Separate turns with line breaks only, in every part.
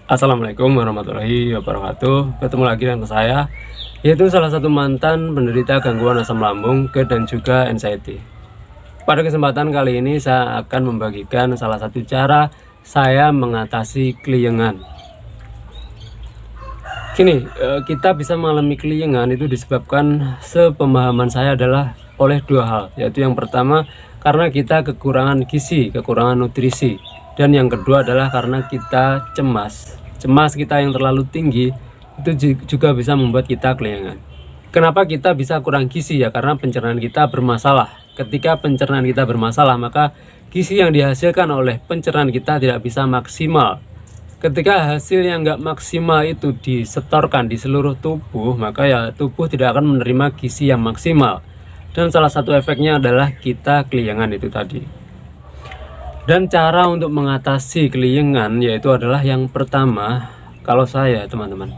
Assalamualaikum warahmatullahi wabarakatuh. Ketemu lagi dengan saya, yaitu salah satu mantan penderita gangguan asam lambung, GERD dan juga anxiety. Pada kesempatan kali ini saya akan membagikan salah satu cara saya mengatasi keliengan. Gini, kita bisa mengalami keliengan itu disebabkan, sepemahaman saya adalah oleh dua hal, yaitu yang pertama karena kita kekurangan gizi, kekurangan nutrisi, dan yang kedua adalah karena kita cemas. Cemas kita yang terlalu tinggi itu juga bisa membuat kita keliengan. Kenapa kita bisa kurang gizi? Ya karena pencernaan kita bermasalah. Ketika pencernaan kita bermasalah, maka gizi yang dihasilkan oleh pencernaan kita tidak bisa maksimal. Ketika hasil yang nggak maksimal itu disetorkan di seluruh tubuh, maka ya tubuh tidak akan menerima gizi yang maksimal. Dan salah satu efeknya adalah kita keliengan itu tadi. Dan cara untuk mengatasi keliengan yaitu adalah yang pertama, kalau saya teman-teman,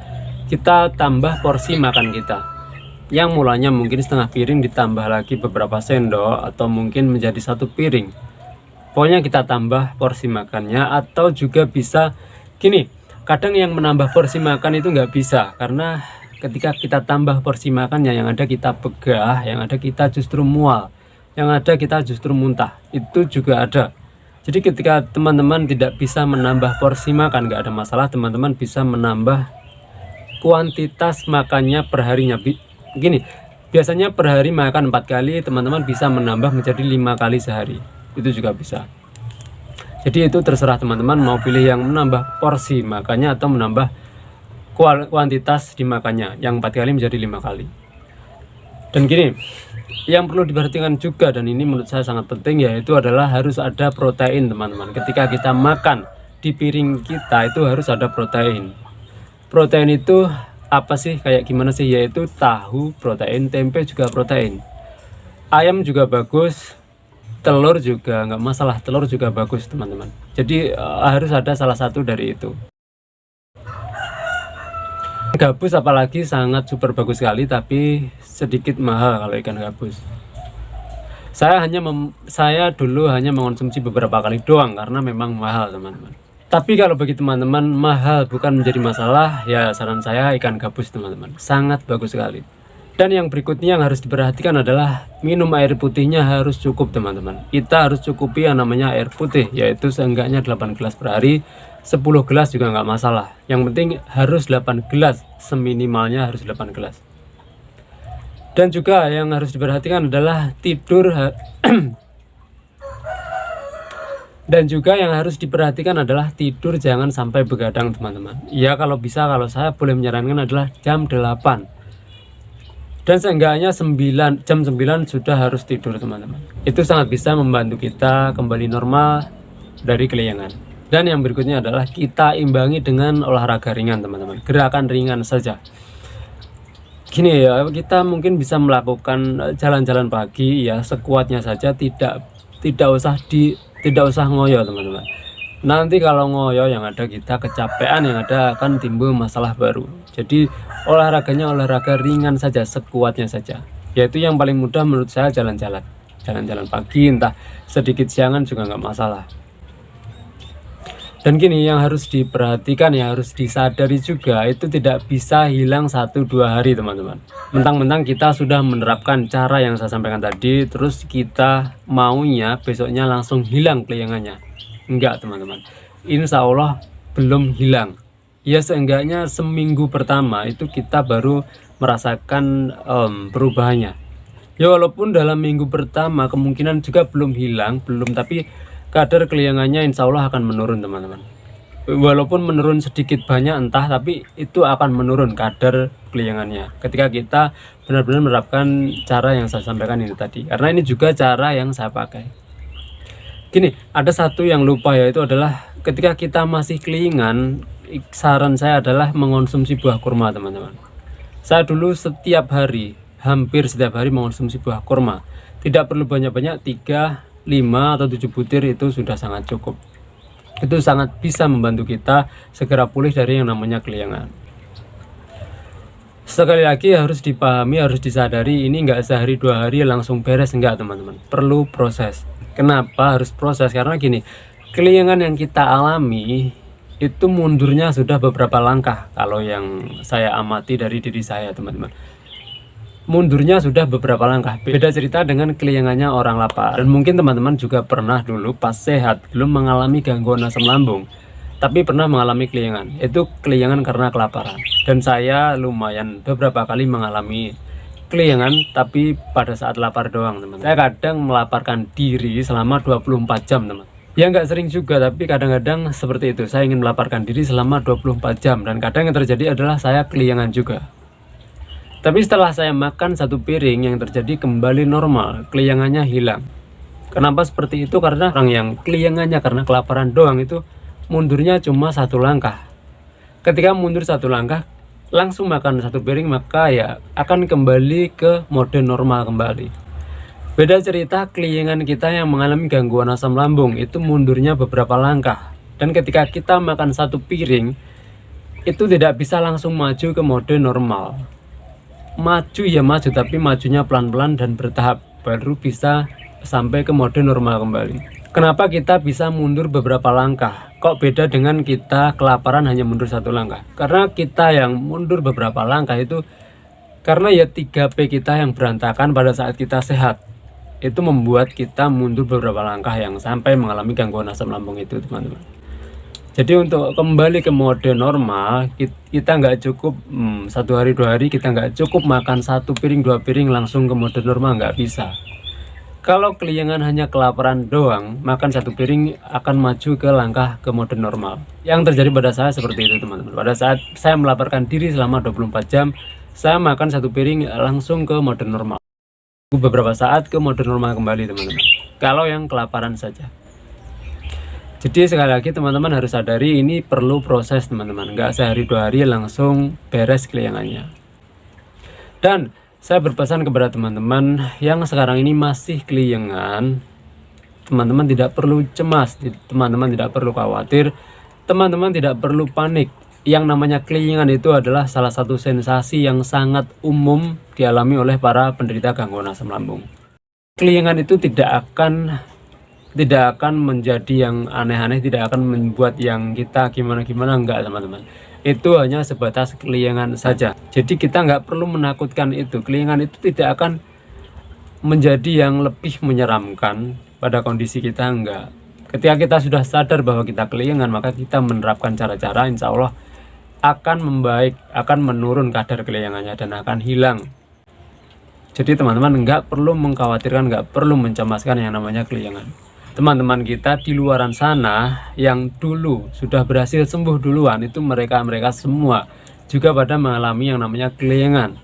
kita tambah porsi makan kita. Yang mulanya mungkin setengah piring ditambah lagi beberapa sendok atau mungkin menjadi satu piring. Pokoknya kita tambah porsi makannya, atau juga bisa gini, kadang yang menambah porsi makan itu nggak bisa, karena ketika kita tambah porsi makannya yang ada kita begah, yang ada kita justru mual, yang ada kita justru muntah, itu juga ada. Jadi ketika teman-teman tidak bisa menambah porsi makan, nggak ada masalah, teman-teman bisa menambah kuantitas makannya per harinya. Begini, biasanya per hari makan 4 kali, teman-teman bisa menambah menjadi 5 kali sehari, itu juga bisa. Jadi itu terserah teman-teman mau pilih yang menambah porsi makannya atau menambah kuantitas dimakannya, yang 4 kali menjadi 5 kali. Dan gini, yang perlu diperhatikan juga, dan ini menurut saya sangat penting, yaitu adalah harus ada protein teman-teman. Ketika kita makan, di piring kita itu harus ada protein. Protein itu apa sih, kayak gimana sih? Yaitu tahu protein, tempe juga protein, ayam juga bagus, telur juga nggak masalah, telur juga bagus teman-teman. Jadi harus ada salah satu dari itu. Gabus apalagi sangat super bagus sekali, tapi sedikit mahal kalau ikan gabus. Saya dulu hanya mengonsumsi beberapa kali doang karena memang mahal teman-teman. Tapi kalau bagi teman-teman mahal bukan menjadi masalah, ya saran saya ikan gabus teman-teman, sangat bagus sekali. Dan yang berikutnya yang harus diperhatikan adalah minum air putihnya harus cukup teman-teman. Kita harus cukupi yang namanya air putih, yaitu seenggaknya 8 gelas per hari. 10 gelas juga nggak masalah, yang penting harus 8 gelas, seminimalnya harus 8 gelas. Dan juga yang harus diperhatikan adalah tidur. Dan juga yang harus diperhatikan adalah tidur jangan sampai begadang teman-teman. Ya kalau bisa, kalau saya boleh menyarankan adalah jam 8. Dan seenggaknya jam 9 sudah harus tidur teman-teman. Itu sangat bisa membantu kita kembali normal dari keliengan. Dan yang berikutnya adalah kita imbangi dengan olahraga ringan teman-teman, gerakan ringan saja. Gini ya, kita mungkin bisa melakukan jalan-jalan pagi ya, sekuatnya saja, tidak usah ngoyo teman-teman. Nanti kalau ngoyo yang ada kita kecapean, yang ada akan timbul masalah baru. Jadi olahraganya olahraga ringan saja, sekuatnya saja. Yaitu yang paling mudah menurut saya jalan-jalan pagi, entah sedikit siangan juga nggak masalah. Dan gini, yang harus diperhatikan, yang harus disadari juga, itu tidak bisa hilang 1-2 hari teman-teman. Mentang-mentang kita sudah menerapkan cara yang saya sampaikan tadi, terus kita maunya besoknya langsung hilang keliengannya. Enggak teman-teman, insya Allah belum hilang. Ya seenggaknya seminggu pertama itu kita baru merasakan perubahannya. Ya walaupun dalam minggu pertama kemungkinan juga belum hilang, tapi kadar keliengannya insya Allah akan menurun teman-teman. Walaupun menurun sedikit banyak entah, tapi itu akan menurun kadar keliengannya ketika kita benar-benar menerapkan cara yang saya sampaikan ini tadi. Karena ini juga cara yang saya pakai. Gini, ada satu yang lupa, yaitu adalah ketika kita masih keliengan, saran saya adalah mengonsumsi buah kurma teman-teman. Saya dulu hampir setiap hari mengonsumsi buah kurma. Tidak perlu banyak-banyak, 3, 5 atau 7 butir itu sudah sangat cukup. Itu sangat bisa membantu kita segera pulih dari yang namanya keliengan. Sekali lagi harus dipahami, harus disadari, ini enggak sehari 2 hari langsung beres, enggak teman-teman. Perlu proses. Kenapa harus proses? Karena gini, keliengan yang kita alami itu mundurnya sudah beberapa langkah. Kalau yang saya amati dari diri saya, teman-teman, mundurnya sudah beberapa langkah. Beda cerita dengan keliengannya orang lapar. Dan mungkin teman-teman juga pernah dulu pas sehat belum mengalami gangguan asam lambung, tapi pernah mengalami keliengan. Itu keliengan karena kelaparan. Dan saya lumayan beberapa kali mengalami keliengan, tapi pada saat lapar doang, teman. Saya kadang melaparkan diri selama 24 jam, teman. Ya nggak sering juga, tapi kadang-kadang seperti itu. Saya ingin melaparkan diri selama 24 jam. Dan kadang yang terjadi adalah saya keliengan juga. Tapi setelah saya makan satu piring, yang terjadi kembali normal, keliengannya hilang. Kenapa seperti itu? Karena orang yang keliengannya karena kelaparan doang itu mundurnya cuma satu langkah. Ketika mundur satu langkah, langsung makan satu piring, maka ya akan kembali ke mode normal kembali. Beda cerita keliengan kita yang mengalami gangguan asam lambung, itu mundurnya beberapa langkah. Dan ketika kita makan satu piring, itu tidak bisa langsung maju ke mode normal. Maju ya maju, tapi majunya pelan-pelan dan bertahap, baru bisa sampai ke mode normal kembali. Kenapa kita bisa mundur beberapa langkah? Kok beda dengan kita kelaparan hanya mundur satu langkah? Karena kita yang mundur beberapa langkah itu karena ya 3P kita yang berantakan pada saat kita sehat. Itu membuat kita mundur beberapa langkah yang sampai mengalami gangguan asam lambung itu, teman-teman. Jadi untuk kembali ke mode normal, kita nggak cukup 1 hari 2 hari, kita nggak cukup makan 1 piring 2 piring langsung ke mode normal, nggak bisa. Kalau keliengan hanya kelaparan doang, makan 1 piring akan maju ke langkah ke mode normal. Yang terjadi pada saya seperti itu, teman-teman. Pada saat saya melaparkan diri selama 24 jam, saya makan 1 piring langsung ke mode normal. Beberapa saat ke mode normal kembali, teman-teman. Kalau yang kelaparan saja. Jadi sekali lagi teman-teman harus sadari ini perlu proses, teman-teman. Nggak sehari 2 hari langsung beres keliengannya. Dan saya berpesan kepada teman-teman yang sekarang ini masih keliengan, teman-teman tidak perlu cemas, teman-teman tidak perlu khawatir, teman-teman tidak perlu panik. Yang namanya keliengan itu adalah salah satu sensasi yang sangat umum dialami oleh para penderita gangguan asam lambung. Keliengan itu tidak akan menjadi yang aneh-aneh, tidak akan membuat yang kita gimana-gimana, enggak, teman-teman. Itu hanya sebatas keliengan saja. Jadi kita nggak perlu menakutkan itu. Keliengan itu tidak akan menjadi yang lebih menyeramkan pada kondisi kita, enggak. Ketika kita sudah sadar bahwa kita keliengan, maka kita menerapkan cara-cara, insya Allah akan membaik, akan menurun kadar keliengannya dan akan hilang. Jadi teman-teman nggak perlu mengkhawatirkan, nggak perlu mencemaskan yang namanya keliengan. Teman-teman kita di luaran sana yang dulu sudah berhasil sembuh duluan, itu mereka semua juga pada mengalami yang namanya keliengan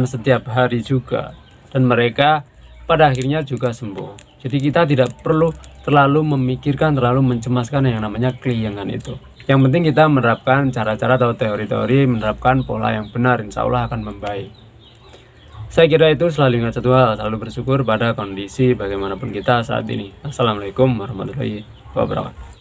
setiap hari juga, dan mereka pada akhirnya juga sembuh. Jadi kita tidak perlu terlalu memikirkan, terlalu mencemaskan yang namanya keliengan itu. Yang penting kita menerapkan cara-cara atau teori-teori, menerapkan pola yang benar, insya Allah akan membaik. Saya kira itu, selalu ingat satu hal, selalu bersyukur pada kondisi bagaimanapun kita saat ini. Assalamualaikum warahmatullahi wabarakatuh.